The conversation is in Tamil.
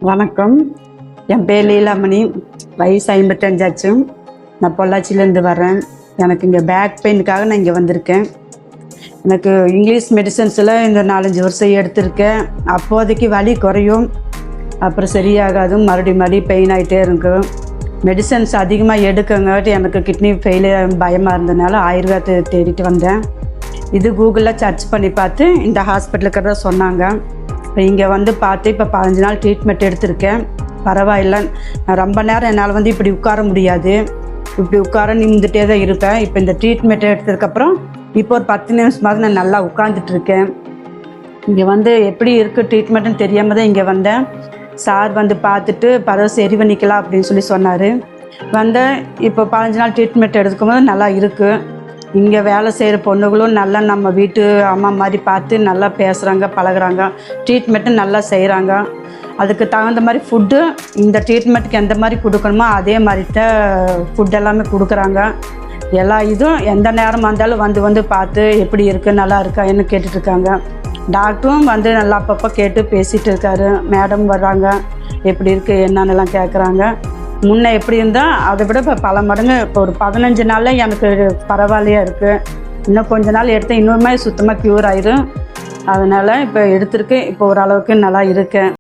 வணக்கம். என் பேர் லீலாமணி. வயசு 55 ஆச்சு. நான் பொள்ளாச்சியிலேருந்து வரேன். எனக்கு இங்கே பேக் பெயினுக்காக நான் இங்கே வந்திருக்கேன். எனக்கு இங்கிலீஷ் மெடிசன்ஸில் இந்த 4-5 வருஷம் எடுத்திருக்கேன். அப்போதைக்கு வலி குறையும், அப்புறம் சரியாகாதும், மறுபடியும் பெயின் ஆகிட்டே இருக்கும். மெடிசன்ஸ் அதிகமாக எடுக்கங்காட்டி எனக்கு கிட்னி ஃபெயிலியர் பயமாக இருந்ததுனால ஆயுர்வேதத்தை தேடிட்டு வந்தேன். இது கூகுளில் சர்ச் பண்ணி பார்த்து இந்த ஹாஸ்பிட்டலுக்கு சொன்னாங்க. இப்போ இங்கே வந்து பார்த்து இப்போ 15 நாள் ட்ரீட்மெண்ட் எடுத்திருக்கேன். பரவாயில்லை. நான் ரொம்ப நேரம் என்னால் இப்படி உட்கார முடியாது. இப்படி உட்கார நிமிந்துட்டே தான் இருப்பேன். இப்போ இந்த ட்ரீட்மெண்ட் எடுத்ததுக்கப்புறம் இப்போ ஒரு 10 நிமிஷமாவது நான் நல்லா உட்காந்துட்ருக்கேன். இங்கே எப்படி இருக்குது ட்ரீட்மெண்ட்டுன்னு தெரியாமல் தான் இங்கே வந்தேன். சார் பார்த்துட்டு பரவாயில்ல சரி பண்ணிக்கலாம் அப்படின்னு சொன்னார். வந்தேன். இப்போ 15 நாள் ட்ரீட்மெண்ட் எடுக்கும்போது நல்லா இருக்குது. இங்கே வேலை செய்கிற பொண்ணுகளும் நல்லா நம்ம வீட்டு அம்மா மாதிரி பார்த்து நல்லா பேசுகிறாங்க, பழகுறாங்க. ட்ரீட்மெண்ட்டும் நல்லா செய்கிறாங்க. அதுக்கு தகுந்த மாதிரி ஃபுட்டு இந்த ட்ரீட்மெண்ட்டுக்கு எந்த மாதிரி கொடுக்கணுமோ அதே மாதிரி தான் ஃபுட் எல்லாமே கொடுக்குறாங்க. எல்லா இதுவும் எந்த நேரமாக இருந்தாலும் வந்து பார்த்து எப்படி இருக்குது, நல்லா இருக்கா என்ன கேட்டுட்ருக்காங்க. டாக்டரும் நல்லா அப்பப்போ கேட்டு பேசிகிட்டு இருக்காரு. மேடம் வர்றாங்க, எப்படி இருக்குது என்னன்னெல்லாம் கேட்குறாங்க. முன்னே எப்படி இருந்தால் அதை விட இப்போ பல மடங்கு இப்போ ஒரு 15 நாளில் எனக்கு பரவாயில்லையாக இருக்குது. இன்னும் கொஞ்ச நாள் எடுத்து இன்னுமே சுத்தமாக க்யூர் ஆயிடும். அதனால் இப்போ எடுத்திருக்கு. இப்போ ஓரளவுக்கு நல்லா இருக்கேன்.